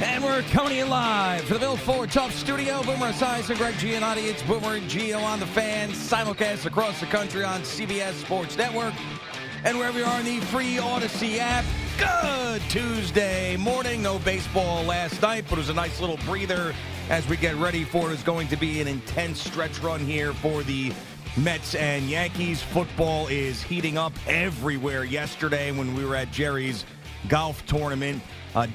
And we're coming to you live from the Bill Ford Top Studio. Boomer Esiason and Greg Giannotti. It's Boomer and Gio on the Fan. Simulcast across the country on CBS Sports Network. And wherever you are in the free Odyssey app. Good Tuesday morning. No baseball last night, but it was a nice little breather as we get ready for it is going to be an intense stretch run here for the Mets and Yankees. Football is heating up everywhere yesterday when we were at Jerry's golf tournament.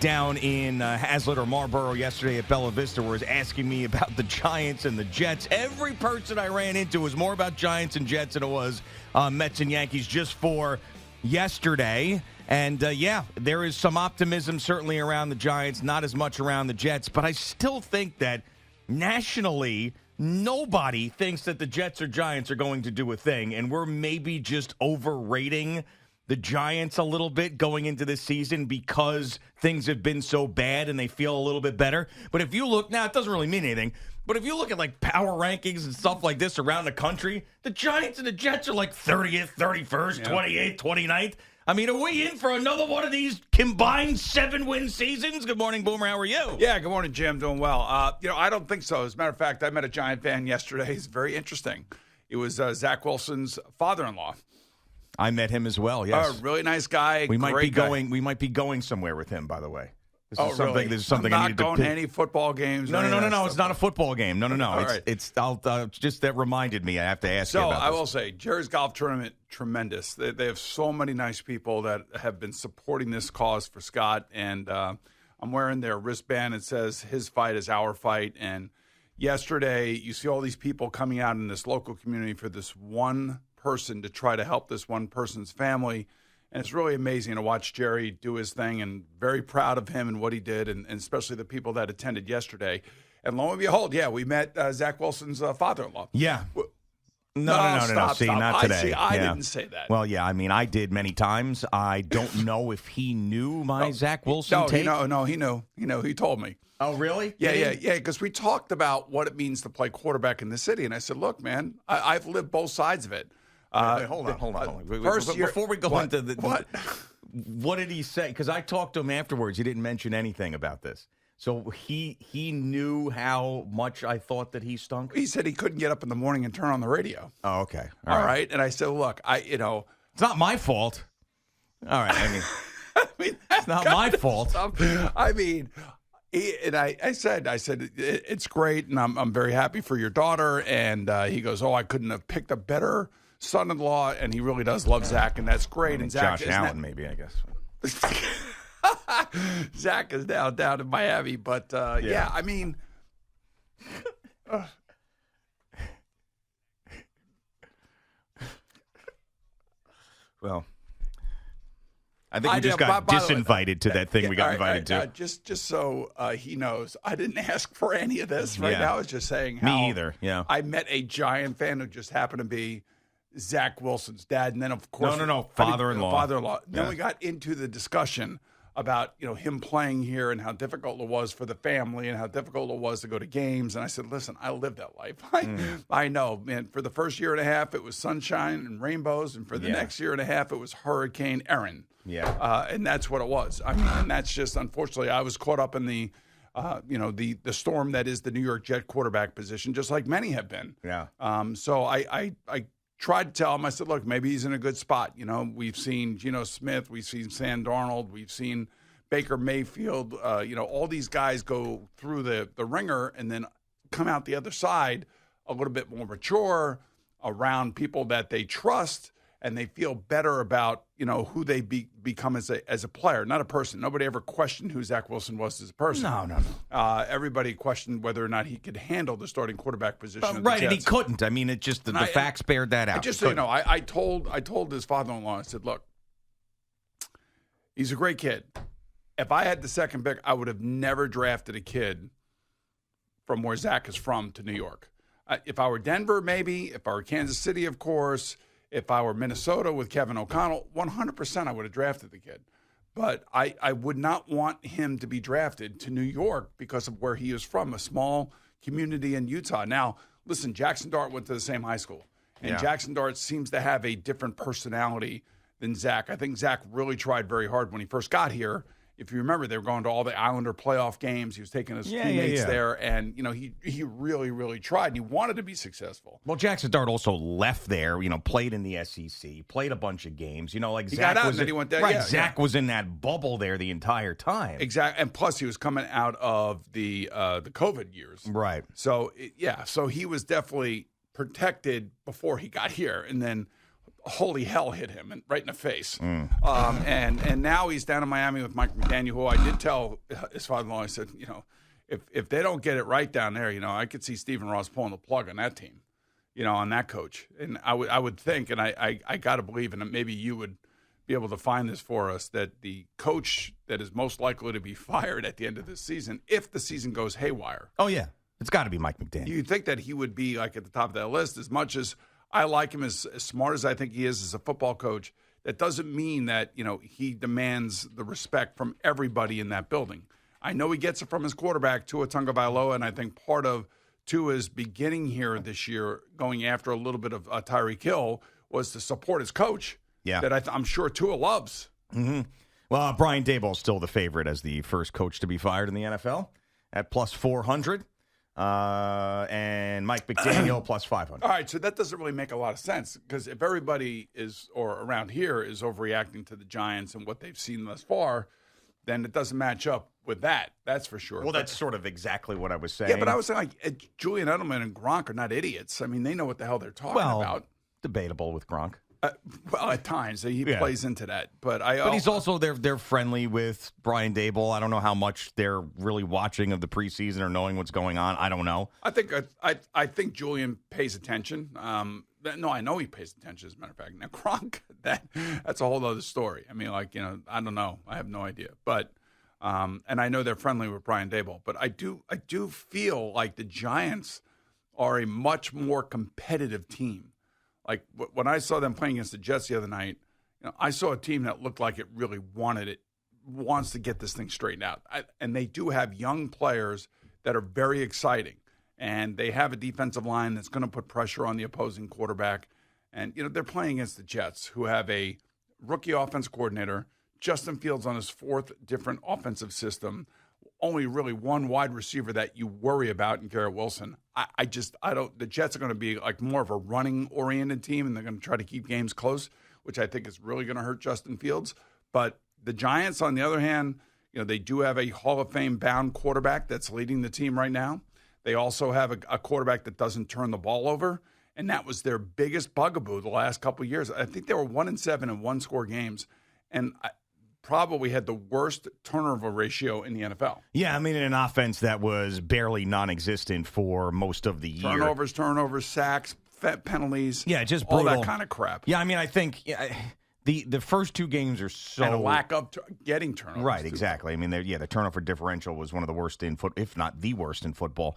Down in Hazlitt or Marlboro yesterday at Bella Vista was asking me about the Giants and the Jets. Every person I ran into was more about Giants and Jets than it was Mets and Yankees just for yesterday. And, yeah, there is some optimism certainly around the Giants, not as much around the Jets. But I still think that nationally, nobody thinks that the Jets or Giants are going to do a thing. And we're maybe just overrating the Giants a little bit going into this season because things have been so bad and they feel a little bit better. But if you look, now it doesn't really mean anything, but if you look at like power rankings and stuff like this around the country, the Giants and the Jets are like 30th, 31st, 28th, 29th. I mean, are we in for another one of these combined 7-win seasons? Good morning, Boomer. How are you? Yeah, good morning, Jim. Doing well. I don't think so. As a matter of fact, I met a Giant fan yesterday. It's very interesting. It was Zach Wilson's father-in-law. I met him as well. Yes, really nice guy. We might be guy. going. We might be going somewhere with him. By the way, this is really? This is something I'm I not needed going to to any football games. No. It's not a football game. No. All right. It's just that reminded me. I have to ask you about this. So I will say, Jerry's golf tournament, tremendous. They have so many nice people that have been supporting this cause for Scott, and I'm wearing their wristband. It says his fight is our fight. And yesterday, you see all these people coming out in this local community for this one person to try to help this one person's family. And it's really amazing to watch Jerry do his thing, and very proud of him and what he did, and especially the people that attended yesterday. And lo and behold, we met Zach Wilson's father-in-law. Yeah. No. See, stop. not today. I didn't say that. Well, yeah, I mean, I did many times. I don't know if he knew my Zach Wilson take. No, he knew. He told me. Oh, really? Yeah, because we talked about what it means to play quarterback in the city. And I said, look, man, I've lived both sides of it. Wait, hold on. Before we go into what did he say? Because I talked to him afterwards. He didn't mention anything about this. So he knew how much I thought that he stunk? He said he couldn't get up in the morning and turn on the radio. Oh, okay. All right. And I said, look, it's not my fault. All right. I mean it's not my fault. I mean, I said, it's great, and I'm very happy for your daughter. And he goes, I couldn't have picked a better son-in-law, and he really does love Zach, and that's great. And Zach, Josh Allen, maybe, I guess. Zach is now down in Miami, but I mean, well, I think we just got disinvited to that thing we got invited to. Just so he knows, I didn't ask for any of this right now. I was just saying how me either. Yeah, I met a Giant fan who just happened to be Zach Wilson's dad, and then of course, father-in-law. Then we got into the discussion about him playing here and how difficult it was for the family and how difficult it was to go to games. And I said, listen, I lived that life. I know, man. For the first year and a half, it was sunshine and rainbows, and for the next year and a half, it was Hurricane Erin. Yeah, and that's what it was. I mean, and that's just unfortunately, I was caught up in the storm that is the New York Jet quarterback position, just like many have been. Yeah. So I tried to tell him, I said, look, maybe he's in a good spot. We've seen Geno Smith, we've seen Sam Darnold, we've seen Baker Mayfield, all these guys go through the ringer and then come out the other side a little bit more mature, around people that they trust, and they feel better about, who they become as a player, not a person. Nobody ever questioned who Zach Wilson was as a person. No. Everybody questioned whether or not he could handle the starting quarterback position. Right, and he couldn't. I mean, it just the facts bared that out. Just so you know, I told his father-in-law, I said, look, he's a great kid. If I had the second pick, I would have never drafted a kid from where Zach is from to New York. If I were Denver, maybe. If I were Kansas City, of course. If I were Minnesota with Kevin O'Connell, 100% I would have drafted the kid. But I would not want him to be drafted to New York because of where he is from, a small community in Utah. Now, listen, Jaxson Dart went to the same high school. And Jaxson Dart seems to have a different personality than Zach. I think Zach really tried very hard when he first got here. if you remember, they were going to all the Islander playoff games. He was taking his teammates there, and he really, really tried. He wanted to be successful. Well, Jaxson Dart also left there. Played in the SEC, played a bunch of games. Like he Zach got out was and then he went there. Right, Yeah, Zach was in that bubble there the entire time. Exactly, and plus he was coming out of the COVID years. Right. So so he was definitely protected before he got here, and then holy hell hit him right in the face. And now he's down in Miami with Mike McDaniel, who I did tell his father-in-law, I said, if they don't get it right down there, I could see Stephen Ross pulling the plug on that team, on that coach. And I would think, and I got to believe, and maybe you would be able to find this for us, that the coach that is most likely to be fired at the end of this season, if the season goes haywire. Oh, yeah. It's got to be Mike McDaniel. You'd think that he would be like at the top of that list. As much as I like him, as smart as I think he is as a football coach, that doesn't mean that, he demands the respect from everybody in that building. I know he gets it from his quarterback, Tua Tagovailoa, and I think part of Tua's beginning here this year, going after a little bit of Tyreek Hill, was to support his coach. Yeah. That I'm sure Tua loves. Mm-hmm. Well, Brian Daboll is still the favorite as the first coach to be fired in the NFL at plus 400. And Mike McDaniel plus 500. All right, so that doesn't really make a lot of sense, because if everybody is, or around here, is overreacting to the Giants and what they've seen thus far, then it doesn't match up with that. That's for sure. Well, that's sort of exactly what I was saying. Yeah, but I was saying, Julian Edelman and Gronk are not idiots. I mean, they know what the hell they're talking about. Debatable with Gronk. Well, at times he plays into that, but he's also they're friendly with Brian Daboll. I don't know how much they're really watching of the preseason or knowing what's going on. I don't know. I think Julian pays attention. No, I know he pays attention. As a matter of fact, now Gronk, that's a whole other story. I mean, I don't know. I have no idea, but and I know they're friendly with Brian Daboll, but I do feel like the Giants are a much more competitive team. Like when I saw them playing against the Jets the other night, I saw a team that looked like it really wants to get this thing straightened out. And they do have young players that are very exciting. And they have a defensive line that's going to put pressure on the opposing quarterback. And, they're playing against the Jets, who have a rookie offense coordinator, Justin Fields on his fourth different offensive system, only really one wide receiver that you worry about in Garrett Wilson. I don't. The Jets are going to be like more of a running-oriented team, and they're going to try to keep games close, which I think is really going to hurt Justin Fields. But the Giants, on the other hand, they do have a Hall of Fame-bound quarterback that's leading the team right now. They also have a quarterback that doesn't turn the ball over, and that was their biggest bugaboo the last couple of years. I think they were 1-7 in one-score games, and probably had the worst turnover ratio in the NFL. Yeah, I mean, in an offense that was barely non-existent for most of the year. Turnovers, sacks, penalties. Yeah, just brutal. All that kind of crap. Yeah, I mean, I think the first two games are so... And a lack of getting turnovers. Right, exactly. I mean, the turnover differential was one of the worst in football, if not the worst in football.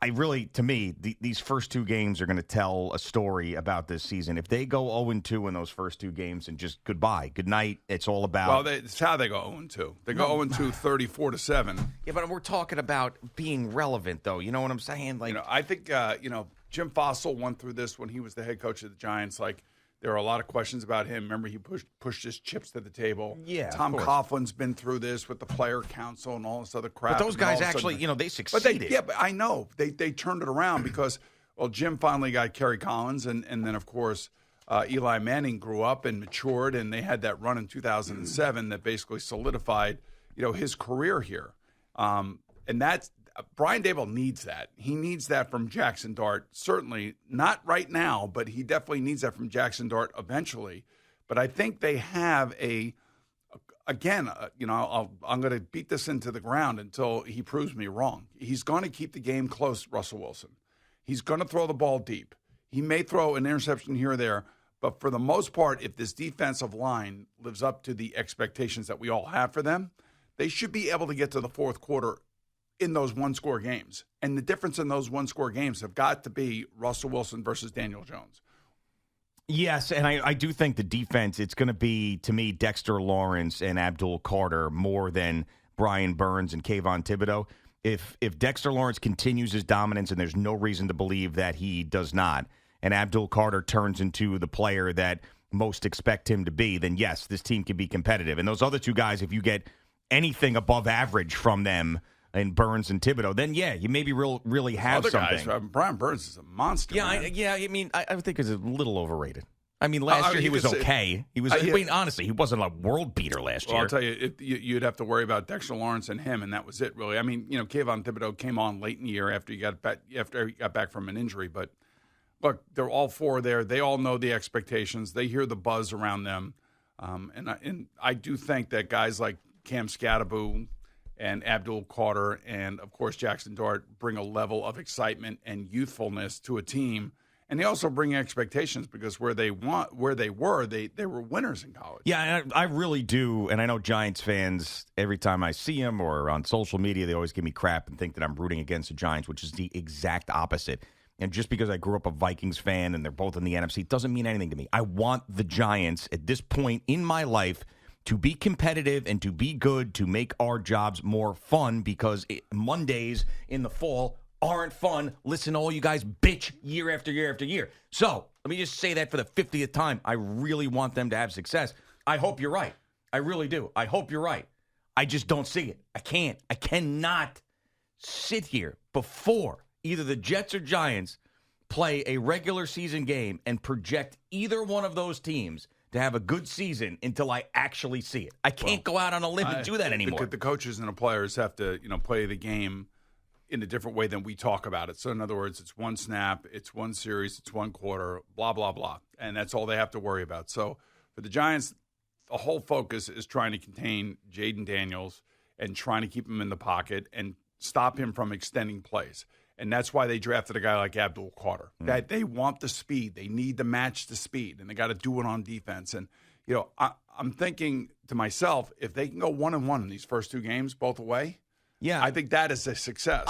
To me, these first two games are going to tell a story about this season. If they go 0-2 in those first two games and just goodbye, good night, it's all about... Well, it's how they go 0-2. They go 0-2, 34-7. Yeah, but we're talking about being relevant, though. You know what I'm saying? Like, I think, Jim Fossil went through this when he was the head coach of the Giants. Like, there are a lot of questions about him. Remember, he pushed his chips to the table. Yeah, Tom Coughlin's been through this with the player council and all this other crap. But those guys actually, they succeeded. But I know. They turned it around because, Jim finally got Kerry Collins, and then, of course, Eli Manning grew up and matured, and they had that run in 2007 that basically solidified, his career here. And that's Brian Daboll needs that. He needs that from Jaxson Dart. Certainly not right now, but he definitely needs that from Jaxson Dart eventually. But I think they have I'm going to beat this into the ground until he proves me wrong. He's going to keep the game close, Russell Wilson. He's going to throw the ball deep. He may throw an interception here or there, but for the most part, if this defensive line lives up to the expectations that we all have for them, they should be able to get to the fourth quarter in those one-score games. And the difference in those one-score games have got to be Russell Wilson versus Daniel Jones. Yes, and I do think the defense, it's going to be, to me, Dexter Lawrence and Abdul Carter more than Brian Burns and Kayvon Thibodeau. If Dexter Lawrence continues his dominance, and there's no reason to believe that he does not, and Abdul Carter turns into the player that most expect him to be, then yes, this team can be competitive. And those other two guys, if you get anything above average from them in Burns and Thibodeau, then yeah, you maybe really have Other something. guys, Brian Burns is a monster. Yeah, man. I mean, I think it's a little overrated. I mean, last year he was okay. He was. I mean, honestly, he wasn't a world beater last year. I'll tell you, you'd have to worry about Dexter Lawrence and him, and that was it, really. I mean, Kayvon Thibodeau came on late in the year after he got back from an injury. But look, they're all four there. They all know the expectations. They hear the buzz around them, and I do think that guys like Cam Scatiboom and Abdul Carter and of course Jaxson Dart bring a level of excitement and youthfulness to a team. And they also bring expectations because where they were, they were winners in college. Yeah, I really do. And I know Giants fans, every time I see them or on social media, they always give me crap and think that I'm rooting against the Giants, which is the exact opposite. And just because I grew up a Vikings fan and they're both in the NFC doesn't mean anything to me. I want the Giants at this point in my life to be competitive and to be good, to make our jobs more fun, because Mondays in the fall aren't fun. Listen to all you guys bitch year after year after year. So let me just say that for the 50th time. I really want them to have success. I hope you're right. I really do. I hope you're right. I just don't see it. I can't. I cannot sit here before either the Jets or Giants play a regular season game and project either one of those teams to have a good season until I actually see it. I can't go out on a limb and do that anymore. The coaches and the players have to, play the game in a different way than we talk about it. So in other words, it's one snap, it's one series, it's one quarter, blah, blah, blah. And that's all they have to worry about. So for the Giants, the whole focus is trying to contain Jaden Daniels and trying to keep him in the pocket and stop him from extending plays. And that's why they drafted a guy like Abdul Carter. That they want the speed. They need to match the speed, and they got to do it on defense. And, I'm thinking to myself, if they can go 1-1 in these first two games, both away, yeah, I think that is a success.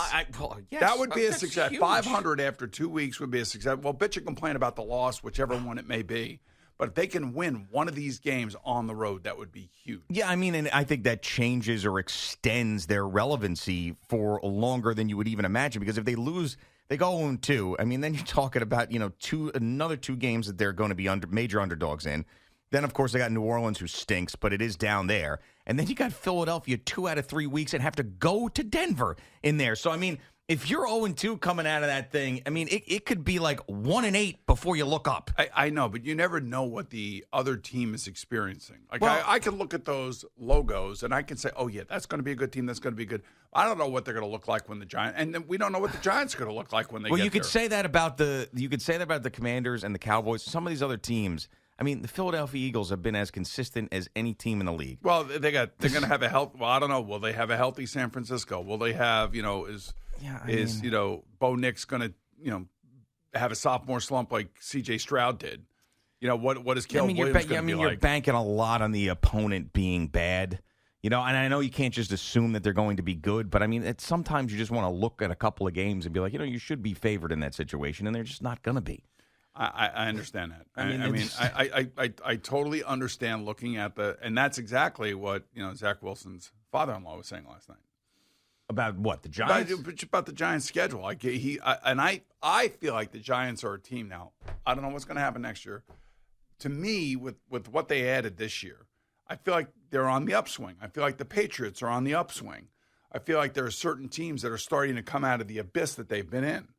Yes, that would be a success. Huge. 500 after 2 weeks would be a success. Well, bitch and complain about the loss, whichever one it may be. But if they can win one of these games on the road, that would be huge. Yeah, I mean, and I think that changes or extends their relevancy for longer than you would even imagine. Because if they lose, they go 0-2. I mean, then you're talking about, another two games that they're going to be major underdogs in. Then, of course, they got New Orleans, who stinks, but it is down there. And then you got Philadelphia 2 out of 3 weeks and have to go to Denver in there. So, I mean, if you're 0-2 coming out of that thing, I mean, it could be like 1-8 before you look up. I know, but you never know what the other team is experiencing. Like, I can look at those logos and I can say, oh, yeah, that's going to be a good team. That's going to be good. I don't know what they're going to look like when the Giants, and then we don't know what the Giants are going to look like when they get there. Well, you could say that about the Commanders and the Cowboys. Some of these other teams. I mean, the Philadelphia Eagles have been as consistent as any team in the league. Well, they're going to have a health. Well, I don't know. Will they have a healthy San Francisco? Will they have, Bo Nix going to, have a sophomore slump like C.J. Stroud did? What is Caleb Williams going to be like? You're banking a lot on the opponent being bad. And I know you can't just assume that they're going to be good, but I mean, sometimes you just want to look at a couple of games and be like, you should be favored in that situation, and they're just not going to be. I understand that. I totally understand looking at and that's exactly what Zach Wilson's father-in-law was saying last night. About what, the Giants? About the Giants' schedule. I feel like the Giants are a team now. I don't know what's going to happen next year. To me, with what they added this year, I feel like they're on the upswing. I feel like the Patriots are on the upswing. I feel like there are certain teams that are starting to come out of the abyss that they've been in.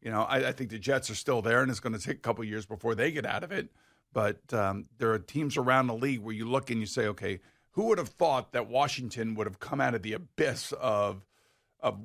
I think the Jets are still there, and it's going to take a couple of years before they get out of it. But there are teams around the league where you look and you say, okay, who would have thought that Washington would have come out of the abyss of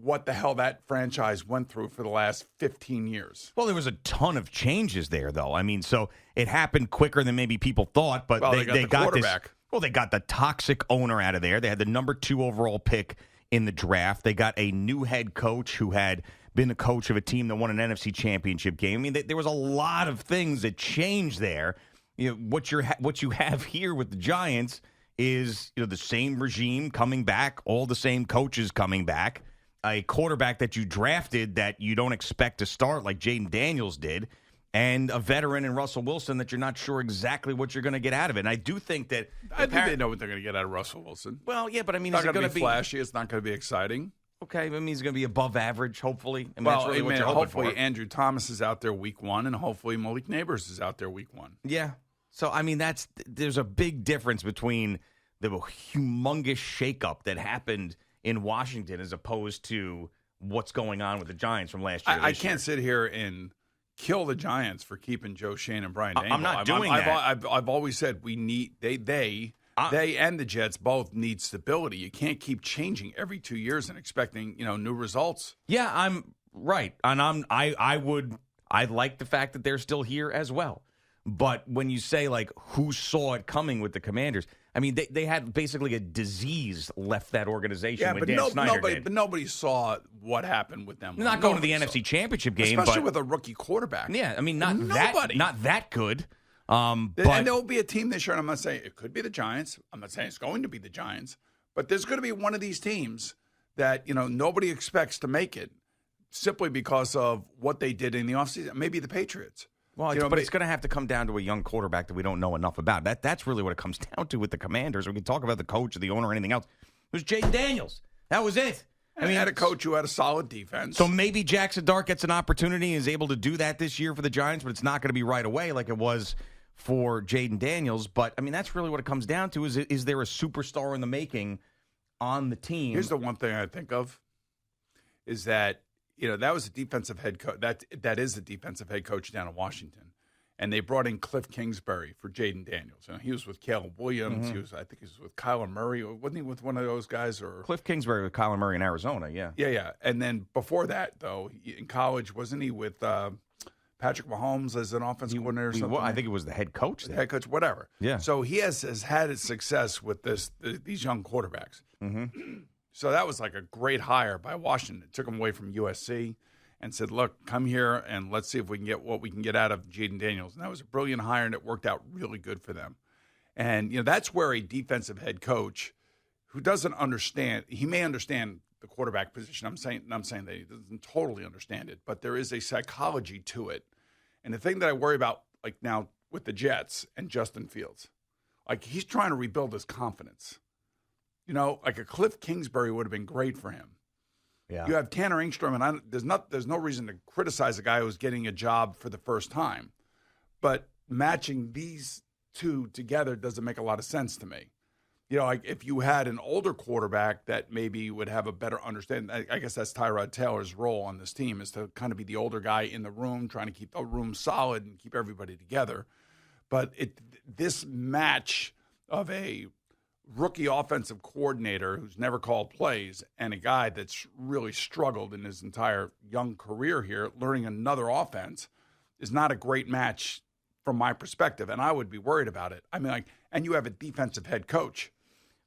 what the hell that franchise went through for the last 15 years? Well, there was a ton of changes there, though. I mean, so it happened quicker than maybe people thought. But they got quarterback. They got the toxic owner out of there. They had the number 2 overall pick in the draft. They got a new head coach who had been the coach of a team that won an NFC championship game. I mean, there was a lot of things that changed there. What you have here with the Giants is the same regime coming back, all the same coaches coming back, a quarterback that you drafted that you don't expect to start like Jaden Daniels did, and a veteran in Russell Wilson that you're not sure exactly what you're going to get out of it. And I do think that I think they know what they're going to get out of Russell Wilson. Well, yeah, but I mean, it's not going to be flashy. It's not going to be exciting. Okay, that means he's going to be above average, hopefully. I mean, that's really what you're hoping hopefully for. Andrew Thomas is out there week 1, and hopefully Malik Neighbors is out there week 1. Yeah. So, I mean, there's a big difference between the humongous shakeup that happened in Washington as opposed to what's going on with the Giants from last year. I can't sit here and kill the Giants for keeping Joe Shane and Brian Daboll. I'm not doing that. I've always said we need they and the Jets both need stability. You can't keep changing every 2 years and expecting new results. Yeah, I'm right, and I like the fact that they're still here as well. But when you say like who saw it coming with the Commanders, I mean they had basically a disease left that organization when Dan Snyder did. But nobody saw what happened with them. They're not going to the NFC Championship game, especially with a rookie quarterback. Yeah, I mean not that good. And there will be a team this year, and I'm not saying it could be the Giants. I'm not saying it's going to be the Giants, but there's going to be one of these teams that nobody expects to make it simply because of what they did in the offseason. Maybe the Patriots. Well, but it's going to have to come down to a young quarterback that we don't know enough about. That's really what it comes down to with the Commanders. We can talk about the coach or the owner or anything else. It was Jaden Daniels. That was it. I mean, had a coach who had a solid defense. So maybe Jaxson Dart gets an opportunity and is able to do that this year for the Giants, but it's not going to be right away like it was for Jaden Daniels. But, I mean, that's really what it comes down to is there a superstar in the making on the team? Here's the one thing I think of is that, that was a defensive head coach. That is the defensive head coach down in Washington. And they brought in Cliff Kingsbury for Jaden Daniels. He was with Caleb Williams. I think he was with Kyler Murray. Wasn't he with one of those guys? Or Cliff Kingsbury with Kyler Murray in Arizona, yeah. Yeah. And then before that, though, in college, wasn't he with Patrick Mahomes as an offensive coordinator or something? I think it was the head coach. The head coach, whatever. Yeah. So he has had his success with these young quarterbacks. Mm-hmm. So that was like a great hire by Washington. It took him away from USC and said, look, come here and let's see if we can get what we can get out of Jaden Daniels. And that was a brilliant hire, and it worked out really good for them. And, that's where a defensive head coach who doesn't understand, he may understand the quarterback position. I'm saying that he doesn't totally understand it, but there is a psychology to it. And the thing that I worry about, like now with the Jets and Justin Fields, like he's trying to rebuild his confidence. Like a Cliff Kingsbury would have been great for him. Yeah. You have Tanner Engstrom, and there's no reason to criticize a guy who's getting a job for the first time. But matching these two together doesn't make a lot of sense to me. Like if you had an older quarterback that maybe would have a better understanding, I guess that's Tyrod Taylor's role on this team, is to kind of be the older guy in the room, trying to keep the room solid and keep everybody together. But this match of a rookie offensive coordinator who's never called plays and a guy that's really struggled in his entire young career here, learning another offense, is not a great match from my perspective, and I would be worried about it. I mean, and you have a defensive head coach.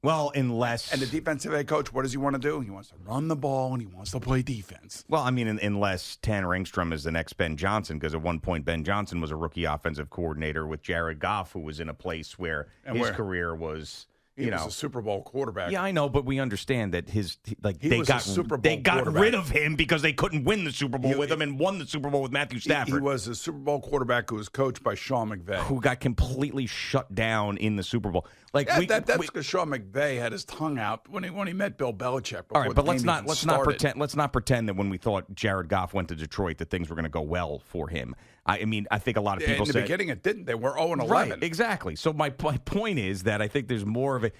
Well, unless... And the defensive head coach, what does he want to do? He wants to run the ball, and he wants to play defense. Well, I mean, unless Tanner Engstrom is the next Ben Johnson, because at one point Ben Johnson was a rookie offensive coordinator with Jared Goff, who was in a place where his career was... He was a Super Bowl quarterback. Yeah, I know, but we understand that they got quarterback. rid of him because they couldn't win the Super Bowl with him and won the Super Bowl with Matthew Stafford. He was a Super Bowl quarterback who was coached by Sean McVay, who got completely shut down in the Super Bowl. That's because Sean McVay had his tongue out when he met Bill Belichick. All right, but let's not pretend that when we thought Jared Goff went to Detroit that things were going to go well for him. I mean, I think a lot of people in the beginning it didn't. They were 0-11. Right, exactly. So my point is that I think there's more of a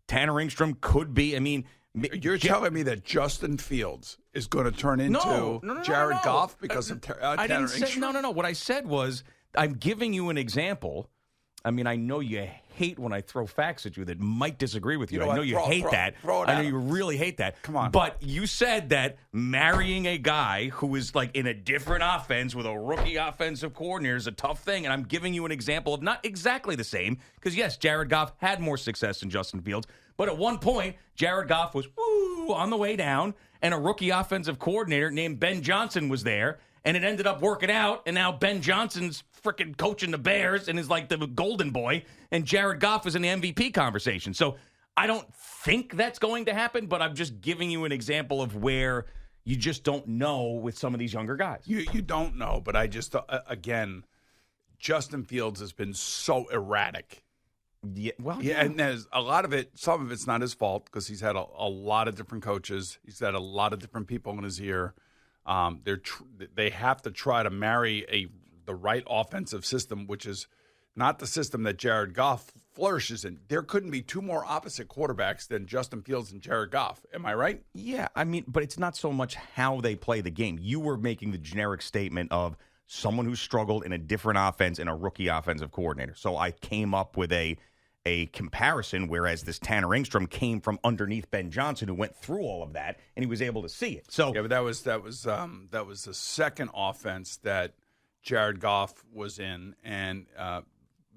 Tanner Engstrom could be. I mean, you're telling me that Justin Fields is going to turn into Jared Goff because of Tanner Engstrom? No. What I said was I'm giving you an example. I mean, I know you hate when I throw facts at you that might disagree with you. I know you hate that. I know you really hate that. Come on. But you said that marrying a guy who is in a different offense with a rookie offensive coordinator is a tough thing. And I'm giving you an example of not exactly the same. Because, yes, Jared Goff had more success than Justin Fields. But at one point, Jared Goff was on the way down. And a rookie offensive coordinator named Ben Johnson was there. And it ended up working out, and now Ben Johnson's freaking coaching the Bears and is like the golden boy, and Jared Goff is in the MVP conversation. So I don't think that's going to happen, but I'm just giving you an example of where you just don't know with some of these younger guys. You don't know, but I just, again, Justin Fields has been so erratic. Yeah, and there's a lot of it, some of it's not his fault because he's had a lot of different coaches. He's had a lot of different people in his ear. They have to try to marry the right offensive system, which is not the system that Jared Goff flourishes in. There couldn't be two more opposite quarterbacks than Justin Fields and Jared Goff. Am I right? Yeah, I mean, but it's not so much how they play the game. You were making the generic statement of someone who struggled in a different offense and a rookie offensive coordinator. So I came up with a comparison, whereas this Tanner Engstrom came from underneath Ben Johnson, who went through all of that, and he was able to see it. So yeah, but that was the second offense that Jared Goff was in, and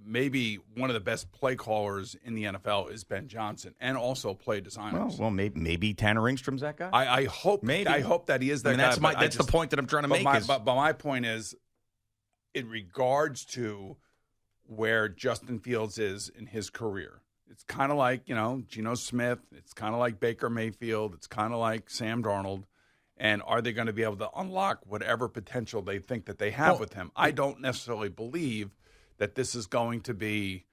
maybe one of the best play callers in the NFL is Ben Johnson, and also play designers. Well, maybe Tanner Engstrom's that guy. I hope that he is that guy. That's the point that I'm trying to make. But my point is, in regards to where Justin Fields is in his career, it's kind of like Geno Smith. It's kind of like Baker Mayfield. It's kind of like Sam Darnold. And are they going to be able to unlock whatever potential they think that they have with him? I don't necessarily believe that this is going to be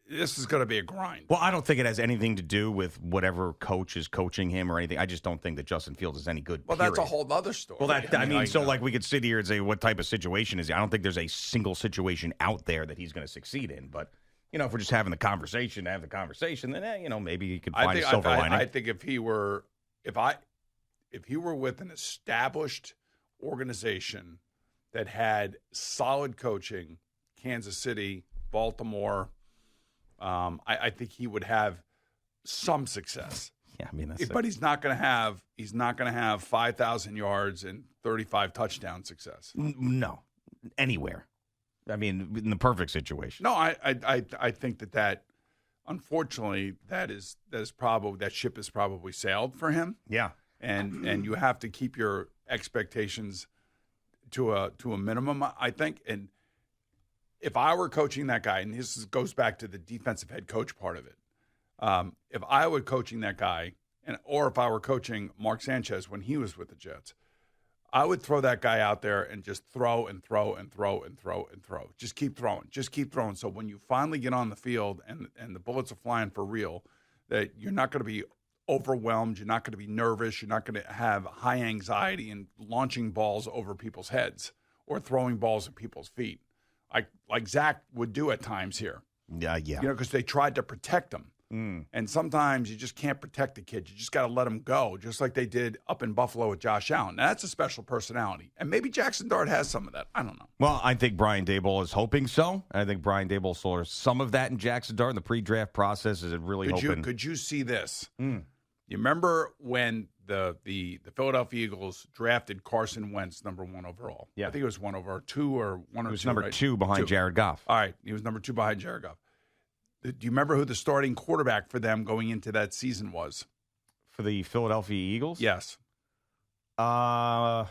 a grind. Well, I don't think it has anything to do with whatever coach is coaching him or anything. I just don't think that Justin Fields is any good. Well, period. That's a whole other story. Well, like we could sit here and say what type of situation is he? I don't think there's a single situation out there that he's going to succeed in. But if we're just having the conversation, then maybe he could find a silver lining. I think if he were with an established organization that had solid coaching, Kansas City, Baltimore, I think he would have some success. Yeah, I mean, but he's not going to have 5,000 yards and 35 touchdown success. No, anywhere. I mean, in the perfect situation. No, I think that unfortunately that ship is probably sailed for him. Yeah. And you have to keep your expectations to a minimum, I think. And if I were coaching that guy, and this goes back to the defensive head coach part of it, if I were coaching that guy, or if I were coaching Mark Sanchez when he was with the Jets, I would throw that guy out there and just throw and throw and throw and throw and throw. Just keep throwing. So when you finally get on the field and the bullets are flying for real, that you're not going to be overwhelmed, you're not going to be nervous, you're not going to have high anxiety and launching balls over people's heads or throwing balls at people's feet, like Zach would do at times here. Yeah. Because they tried to protect him. And sometimes you just can't protect the kid. You just got to let him go, just like they did up in Buffalo with Josh Allen. Now, that's a special personality. And maybe Jaxson Dart has some of that. I don't know. Well, I think Brian Daboll is hoping so. I think Brian Daboll saw some of that in Jaxson Dart in the pre-draft process. Is it really hoping? Could you see this? You remember when the Philadelphia Eagles drafted Carson Wentz number 1 overall? Yeah. I think it was 1 over 2 or 1 or 2. It was number right? 2 behind Jared Goff. All right. He was number 2 behind Jared Goff. Do you remember who the starting quarterback for them going into that season was? For the Philadelphia Eagles? Yes. God.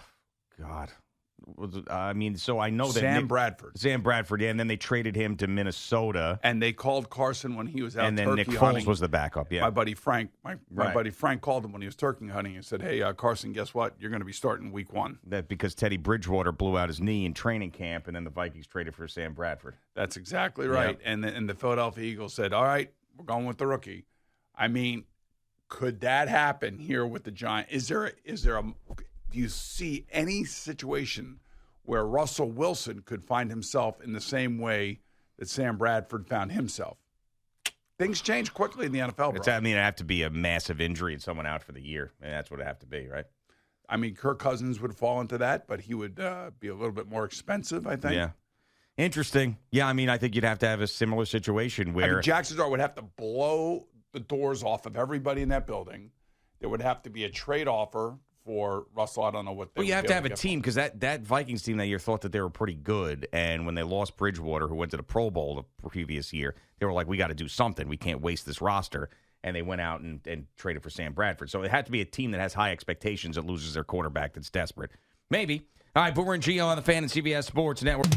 I mean, so I know that Sam Bradford, yeah, and then they traded him to Minnesota, and they called Carson when he was out. And then turkey Nick hunting. Foles was the backup. Yeah, my buddy Frank, my buddy Frank called him when he was turkey hunting and said, "Hey, Carson, guess what? You're going to be starting week 1." That because Teddy Bridgewater blew out his knee in training camp, and then the Vikings traded for Sam Bradford. That's exactly right. Yeah. And the Philadelphia Eagles said, "All right, we're going with the rookie." I mean, could that happen here with the Giants? Is there do you see any situation where Russell Wilson could find himself in the same way that Sam Bradford found himself? Things change quickly in the NFL, bro. It'd have to be a massive injury and someone out for the year. And that's what it'd have to be, right? I mean, Kirk Cousins would fall into that, but he would be a little bit more expensive, I think. Yeah. Interesting. Yeah, I mean, I think you'd have to have a similar situation where Jaxson Dart would have to blow the doors off of everybody in that building. There would have to be a trade offer for Russell. I don't know what they would you have be to able have a team because that Vikings team that year thought that they were pretty good. And when they lost Bridgewater, who went to the Pro Bowl the previous year, they were like, we got to do something. We can't waste this roster. And they went out and traded for Sam Bradford. So it had to be a team that has high expectations that loses their quarterback that's desperate. Maybe. All right, Boomer and Gio on the Fan and CBS Sports Network.